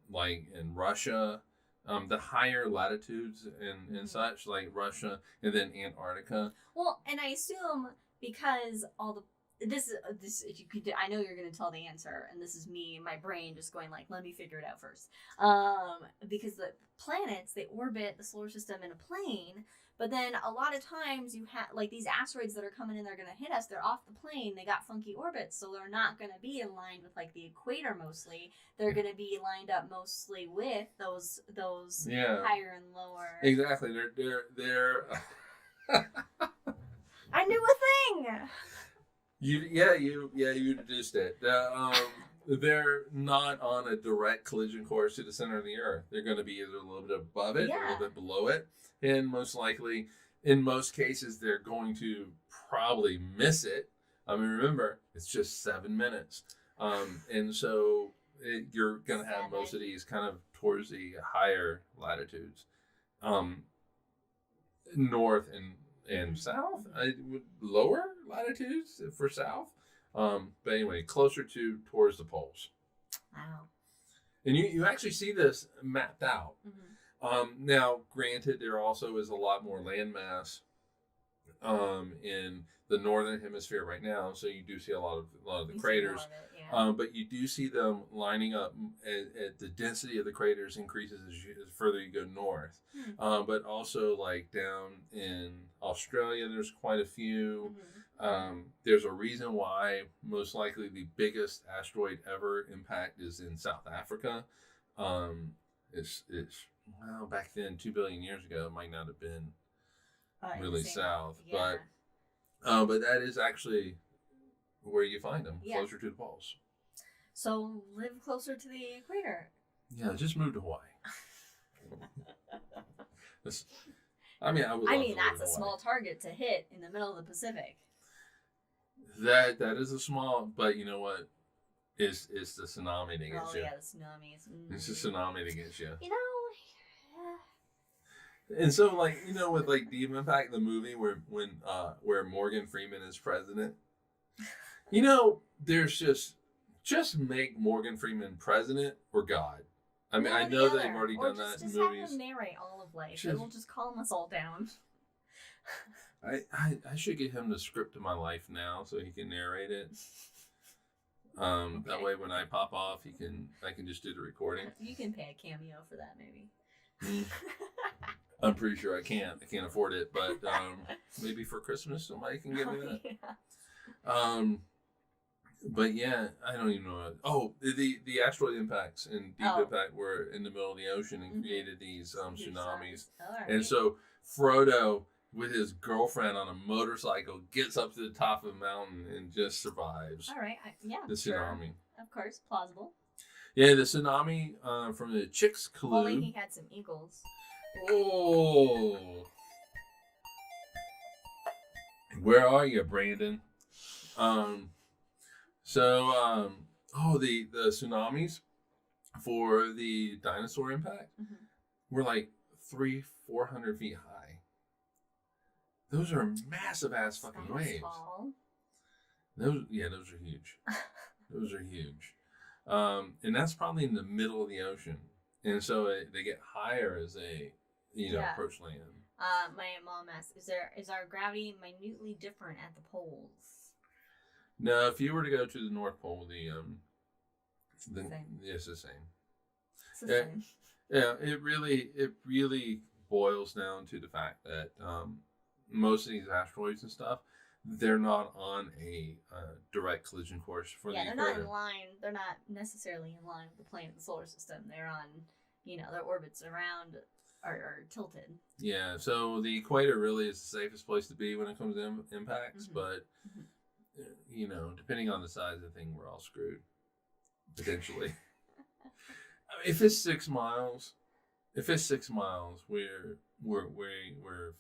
[SPEAKER 2] like in Russia, the higher latitudes and such, like Russia, and then Antarctica.
[SPEAKER 1] Well, and I assume because all the this if you could, I know you're going to tell the answer, and this is me, my brain just going like, let me figure it out first. Because the planets, they orbit the solar system in a plane, but then a lot of times you have like these asteroids that are coming in, they're going to hit us. They're off the plane. They got funky orbits, so they're not going to be in line with like the equator mostly. They're going to be lined up mostly with those higher and lower.
[SPEAKER 2] Exactly. They're.
[SPEAKER 1] I knew a thing.
[SPEAKER 2] You deduced it. They're not on a direct collision course to the center of the Earth. They're going to be either a little bit above it or a little bit below it, and most likely, in most cases, they're going to probably miss it. I mean, remember, it's just 7 minutes, and so you're going to have most of these kind of towards the higher latitudes, north and south, lower latitudes for south. But anyway, closer towards the poles.
[SPEAKER 1] Wow.
[SPEAKER 2] And you actually see this mapped out.
[SPEAKER 1] Mm-hmm.
[SPEAKER 2] Now, granted, there also is a lot more landmass in the northern hemisphere right now, so you do see a lot of the craters. But you do see them lining up. At the density of the craters increases as further you go north.
[SPEAKER 1] Mm-hmm.
[SPEAKER 2] But also, like down in Australia, there's quite a few.
[SPEAKER 1] Mm-hmm.
[SPEAKER 2] There's a reason why most likely the biggest asteroid ever impact is in South Africa. It's well, back then, 2 billion years ago, it might not have been really south, but that is actually where you find them, closer to the poles.
[SPEAKER 1] So live closer to the equator.
[SPEAKER 2] Yeah, just move to Hawaii. That's
[SPEAKER 1] a small target to hit in the middle of the Pacific.
[SPEAKER 2] That is a small, but you know what? It's the tsunami that gets you.
[SPEAKER 1] Oh yeah, the tsunamis.
[SPEAKER 2] It's the tsunami that gets you.
[SPEAKER 1] You know.
[SPEAKER 2] And so, like, you know, with like Deep Impact, the movie where Morgan Freeman is president, you know, there's just make Morgan Freeman president or God. I mean, I know they've already done that in movies.
[SPEAKER 1] Have him narrate all of life. It will just calm us all down.
[SPEAKER 2] I should get him the script of my life now so he can narrate it. Okay. That way, when I pop off, I can just do the recording.
[SPEAKER 1] You can pay a cameo for that, maybe.
[SPEAKER 2] I'm pretty sure I can't afford it, but maybe for Christmas somebody can give me that. Yeah. But yeah, I don't even know. Oh, the asteroid impacts and Deep Impact were in the middle of the ocean and created these tsunamis. Right. And so Frodo, with his girlfriend on a motorcycle, gets up to the top of a mountain and just survives.
[SPEAKER 1] All right, the tsunami.
[SPEAKER 2] Sure.
[SPEAKER 1] Of course, plausible.
[SPEAKER 2] Yeah, the tsunami from the Chicxulub.
[SPEAKER 1] Only he had some eagles.
[SPEAKER 2] Oh. Where are you, Brandon? The tsunamis for the dinosaur impact were like 300-400 feet high. Those are massive ass fucking waves. Small. Those are huge. Those are huge. And that's probably in the middle of the ocean. And so they get higher as they, approach land.
[SPEAKER 1] My mom asked, is our gravity minutely different at the poles?
[SPEAKER 2] No, if you were to go to the North Pole, it's the same.
[SPEAKER 1] It's the same.
[SPEAKER 2] Yeah, it really boils down to the fact that most of these asteroids and stuff, they're not on a direct collision course for the equator.
[SPEAKER 1] Not in line. They're not necessarily in line with the plane of the solar system. They're on, their orbits around are tilted.
[SPEAKER 2] Yeah, so the equator really is the safest place to be when it comes to impacts, but depending on the size of the thing, we're all screwed potentially. If it's 6 miles, we're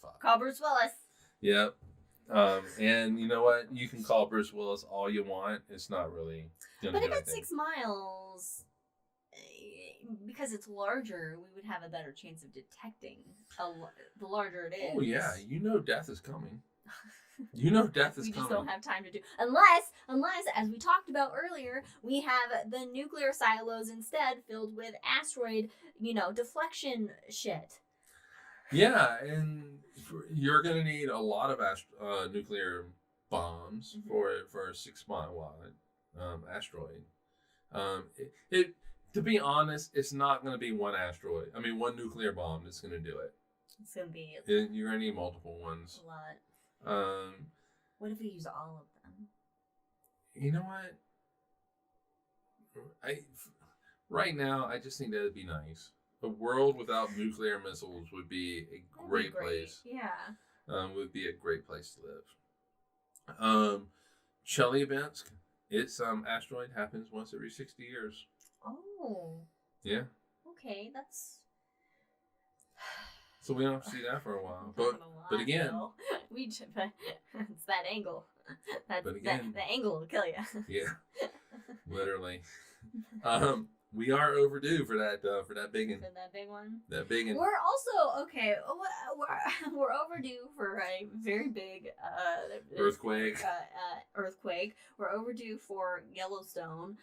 [SPEAKER 2] fucked.
[SPEAKER 1] Call Bruce Willis.
[SPEAKER 2] Yep. And you know what? You can call Bruce Willis all you want. It's not really gonna
[SPEAKER 1] But
[SPEAKER 2] do
[SPEAKER 1] if it's
[SPEAKER 2] anything.
[SPEAKER 1] 6 miles, because it's larger, we would have a better chance of detecting the larger it is.
[SPEAKER 2] Oh yeah, you know death is coming. You know death is
[SPEAKER 1] we
[SPEAKER 2] coming.
[SPEAKER 1] just don't have time to do unless, as we talked about earlier, we have the nuclear silos instead filled with asteroid, deflection shit.
[SPEAKER 2] Yeah, and you're gonna need a lot of nuclear bombs for a 6 mile wide asteroid. It to be honest, it's not gonna be one asteroid. I mean, one nuclear bomb that's gonna do it.
[SPEAKER 1] It's gonna be
[SPEAKER 2] You're gonna need multiple ones.
[SPEAKER 1] a lot.
[SPEAKER 3] What if we use all of them?
[SPEAKER 2] You know what? Right now, I just think that'd be nice. A world without nuclear missiles would be a great place.
[SPEAKER 1] Yeah.
[SPEAKER 2] Would be a great place to live. Chelyabinsk, its asteroid happens once every 60 years.
[SPEAKER 1] Oh.
[SPEAKER 2] Yeah.
[SPEAKER 1] Okay, that's.
[SPEAKER 2] So we don't have to see that for a while. But again,
[SPEAKER 1] it's that angle.
[SPEAKER 2] But again,
[SPEAKER 1] the angle will kill you.
[SPEAKER 2] Yeah. Literally. We are overdue for that big one.
[SPEAKER 1] For that big one.
[SPEAKER 2] That big one.
[SPEAKER 1] We're also we're overdue for a very big
[SPEAKER 2] earthquake.
[SPEAKER 1] Earthquake. We're overdue for Yellowstone.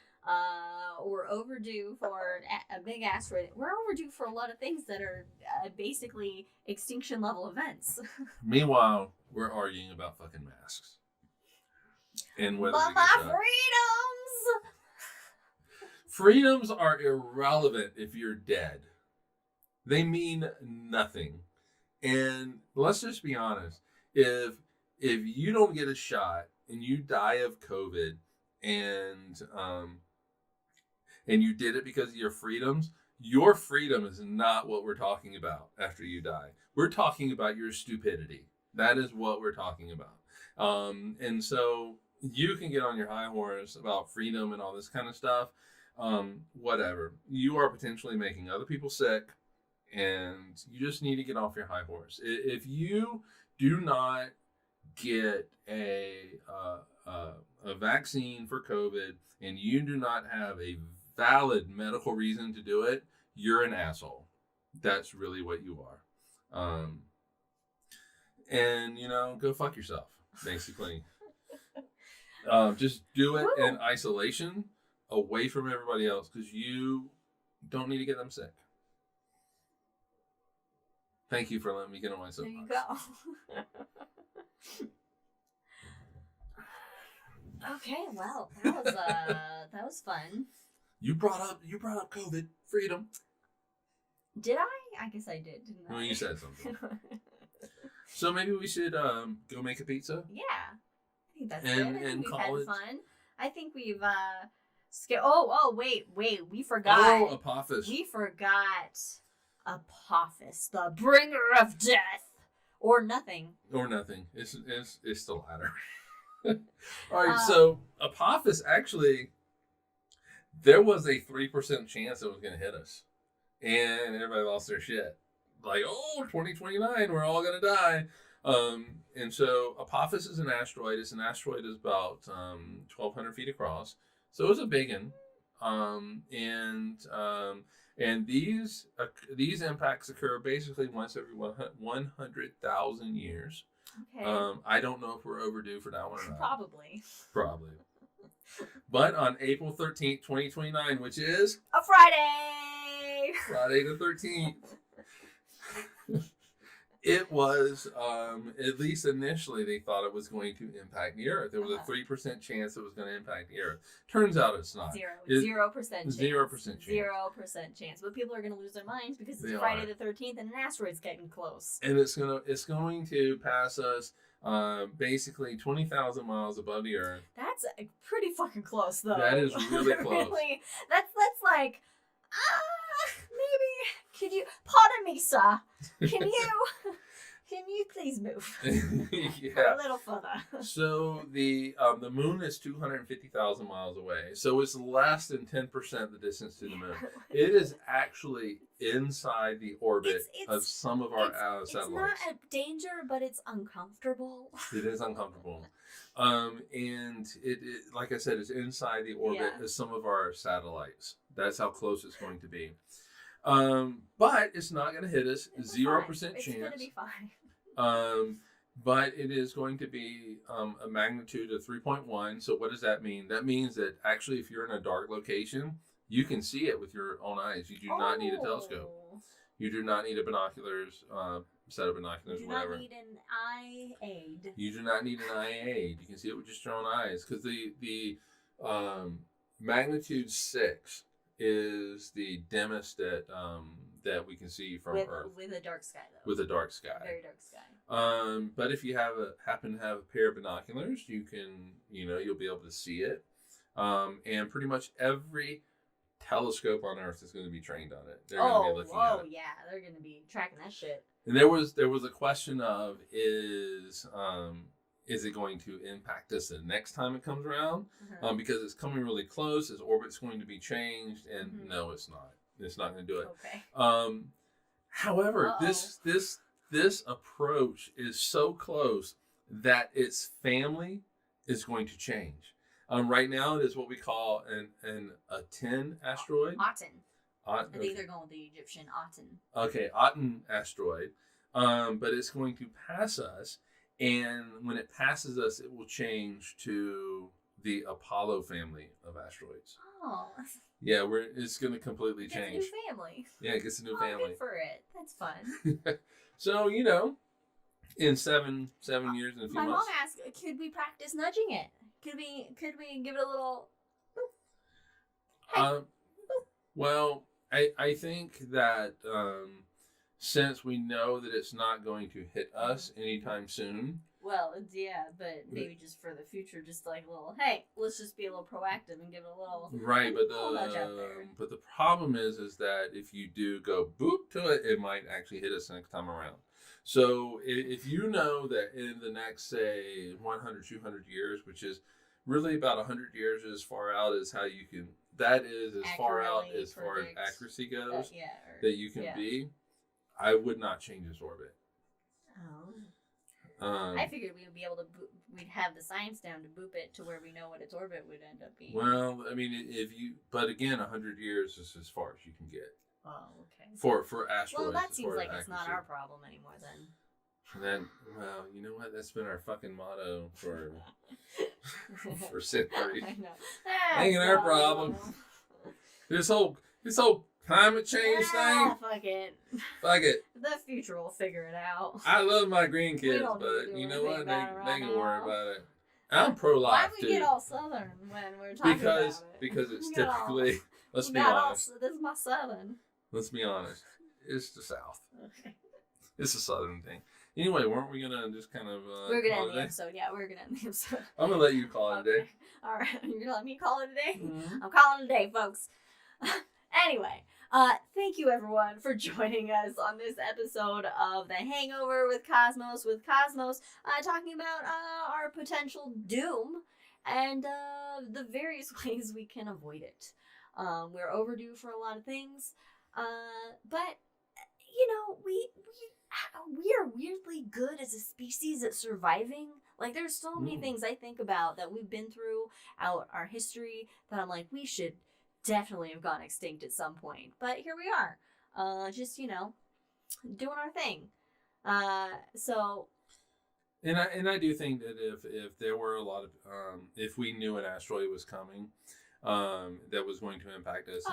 [SPEAKER 1] We're overdue for a big asteroid. We're overdue for a lot of things that are basically extinction level events.
[SPEAKER 2] Meanwhile, we're arguing about fucking masks. And whether
[SPEAKER 1] but
[SPEAKER 2] we
[SPEAKER 1] my
[SPEAKER 2] get shot.
[SPEAKER 1] freedoms.
[SPEAKER 2] Freedoms are irrelevant if you're dead. They mean nothing. And let's just be honest. If you don't get a shot and you die of COVID and you did it because of your freedoms, your freedom is not what we're talking about after you die. We're talking about your stupidity. That is what we're talking about. And so you can get on your high horse about freedom and all this kind of stuff. Whatever. You are potentially making other people sick, and you just need to get off your high horse. If you do not get a vaccine for COVID and you do not have a valid medical reason to do it, you're an asshole. That's really what you are. And go fuck yourself, basically. Just do it in isolation, away from everybody else, because you don't need to get them sick. Thank you for letting me get on my soapbox.
[SPEAKER 1] There you go. Okay, well, that was fun.
[SPEAKER 2] You brought up COVID, freedom.
[SPEAKER 1] Did I? I guess I did, didn't I?
[SPEAKER 2] Well, you said something. So maybe we should go make a pizza.
[SPEAKER 1] Yeah, I think that's good. I think we've had fun. I think we've wait, we forgot.
[SPEAKER 2] Oh, Apophis.
[SPEAKER 1] We forgot Apophis, the bringer of death, or nothing.
[SPEAKER 2] Or nothing. It's the latter. All right, so Apophis actually, there was a 3% chance it was going to hit us, and everybody lost their shit. Like, 2029, we're all going to die. And so Apophis is an asteroid. It's an asteroid that's about 1,200 feet across. So it's a big one. And these impacts occur basically once every 100,000 years.
[SPEAKER 1] Okay.
[SPEAKER 2] I don't know if we're overdue for that one or not.
[SPEAKER 1] Probably.
[SPEAKER 2] But on April 13th, 2029, which is
[SPEAKER 1] a Friday
[SPEAKER 2] the 13th, it was, at least initially, they thought it was going to impact the Earth. There was a 3% chance it was going to impact the Earth. Turns out it's not.
[SPEAKER 1] 0% chance.
[SPEAKER 2] 0% chance.
[SPEAKER 1] 0% chance. But people are going to lose their minds because it's Friday the 13th and an asteroid's getting close.
[SPEAKER 2] And it's going to pass us basically 20,000 miles above the Earth.
[SPEAKER 1] That's pretty fucking close, though.
[SPEAKER 2] That is really close.
[SPEAKER 1] Really, that's like, maybe. Could you, pardon me, sir? Can you? Can you please move?
[SPEAKER 2] Yeah.
[SPEAKER 1] A little further.
[SPEAKER 2] So the moon is 250,000 miles away. So it's less than 10% the distance to the moon. It is actually inside the orbit of some of our satellites.
[SPEAKER 1] It's not a danger, but it's uncomfortable.
[SPEAKER 2] It is uncomfortable. And it like I said, it's inside the orbit of some of our satellites. That's how close it's going to be. But it's not going to hit us. 0% chance.
[SPEAKER 1] It's going to be fine.
[SPEAKER 2] But it is going to be a magnitude of 3.1. So what does that mean? That means that actually, if you're in a dark location, you can see it with your own eyes. You do not need a telescope. You do not need a binoculars, set of binoculars, whatever.
[SPEAKER 1] You do not need an eye aid.
[SPEAKER 2] You do not need an eye aid. You can see it with just your own eyes. Because the magnitude 6 is the dimmest that we can see from Earth.
[SPEAKER 1] With a dark sky, though.
[SPEAKER 2] With a dark sky.
[SPEAKER 1] A very dark sky.
[SPEAKER 2] But if you happen to have a pair of binoculars, you can, you'll be able to see it. And pretty much every telescope on Earth is going to be trained on it. They're going to be looking at it.
[SPEAKER 1] Yeah, they're going to be tracking that shit.
[SPEAKER 2] And there was a question of is it going to impact us the next time it comes around? Because it's coming really close. Its orbit's going to be changed, and no, it's not. It's not going to do it.
[SPEAKER 1] Okay.
[SPEAKER 2] However, this approach is so close that its family is going to change. Right now, it is what we call an Aten asteroid.
[SPEAKER 1] Aten. I think
[SPEAKER 2] okay.
[SPEAKER 1] they're going with the Egyptian Aten.
[SPEAKER 2] Okay, Aten asteroid. But it's going to pass us, and when it passes us, it will change to the Apollo family of asteroids.
[SPEAKER 1] Oh.
[SPEAKER 2] Yeah, it's going to completely change.
[SPEAKER 1] It's a new family.
[SPEAKER 2] Yeah, it gets a new family.
[SPEAKER 1] Good for it. That's fun.
[SPEAKER 2] So, in seven years and a few
[SPEAKER 1] my
[SPEAKER 2] months.
[SPEAKER 1] mom asked, could we practice nudging it? Could we give it a little... Hey.
[SPEAKER 2] Well, I think that since we know that it's not going to hit us anytime soon.
[SPEAKER 1] Well, yeah, but maybe just for the future, just like a little, hey, let's just be a little proactive and give it a little
[SPEAKER 2] right. But
[SPEAKER 1] nudge out there.
[SPEAKER 2] But the problem is that if you do go boop to it, it might actually hit us next time around. So if you know that in the next, say, 100, 200 years, which is really about 100 years as far out as how you can, that is as far out as far as accuracy goes, that you can be, I would not change its orbit.
[SPEAKER 1] Oh. I figured we would be able to, we'd have the science down to boop it to where we know what its orbit would end up being.
[SPEAKER 2] Well, I mean, but again, 100 years is as far as you can get.
[SPEAKER 1] Oh, okay.
[SPEAKER 2] For asteroids.
[SPEAKER 1] Well, that seems like it's not our problem anymore then.
[SPEAKER 2] Well, you know what? That's been our fucking motto for centuries. I know. Ain't our problem. This whole climate change thing.
[SPEAKER 1] Fuck it.
[SPEAKER 2] Fuck it.
[SPEAKER 1] The future will figure it out.
[SPEAKER 2] I love my greenkids, but you know what? They can worry about it. I'm pro-life too.
[SPEAKER 1] Why we get all southern when we're talking about it?
[SPEAKER 2] Because it's typically. Let's be honest.
[SPEAKER 1] This is my southern.
[SPEAKER 2] Let's be honest. It's the South.
[SPEAKER 1] Okay.
[SPEAKER 2] It's a southern thing. Anyway, weren't we gonna just kind of?
[SPEAKER 1] We're gonna end the episode. Yeah, we're gonna end the episode.
[SPEAKER 2] I'm gonna let you call it a day.
[SPEAKER 1] All right, you're gonna let me call it a day.
[SPEAKER 2] Mm-hmm.
[SPEAKER 1] I'm calling it a day, folks. Anyway, thank you everyone for joining us on this episode of The Hangover with Cosmos. Talking about our potential doom and the various ways we can avoid it. We're overdue for a lot of things, but we are weirdly good as a species at surviving. Like, there's so many things I think about that we've been through out our history that I'm like, we should definitely have gone extinct at some point. But here we are, just, doing our thing.
[SPEAKER 2] And I do think that if there were a lot of, if we knew an asteroid was coming, that was going to impact us,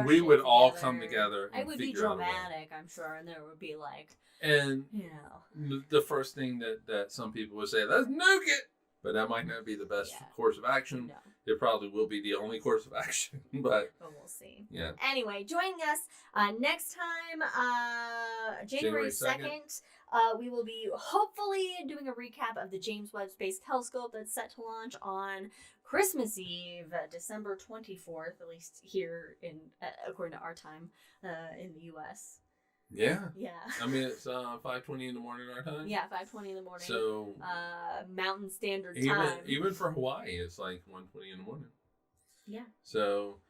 [SPEAKER 2] we would all come together.
[SPEAKER 1] It would be dramatic, I'm sure, and there would be
[SPEAKER 2] the first thing that some people would say, let's nuke it, but that might not be the best course of action.
[SPEAKER 1] No.
[SPEAKER 2] It probably will be the only course of action, but
[SPEAKER 1] we'll see.
[SPEAKER 2] Yeah.
[SPEAKER 1] Anyway, joining us next time, January 2nd. We will be hopefully doing a recap of the James Webb Space Telescope that's set to launch on Christmas Eve, December 24th, at least here according to our time, in the U.S.
[SPEAKER 2] Yeah.
[SPEAKER 1] Yeah.
[SPEAKER 2] I mean, it's 5:20 in the morning our time.
[SPEAKER 1] Yeah, 5:20 in the morning.
[SPEAKER 2] So
[SPEAKER 1] Mountain Standard Time.
[SPEAKER 2] Even for Hawaii, it's like 1:20 in the morning.
[SPEAKER 1] Yeah.
[SPEAKER 2] So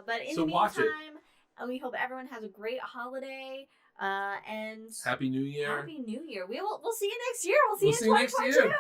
[SPEAKER 1] but in the meantime, we hope everyone has a great holiday. And
[SPEAKER 2] Happy New Year.
[SPEAKER 1] Happy New Year. We'll see you next year. We'll see you in 2022.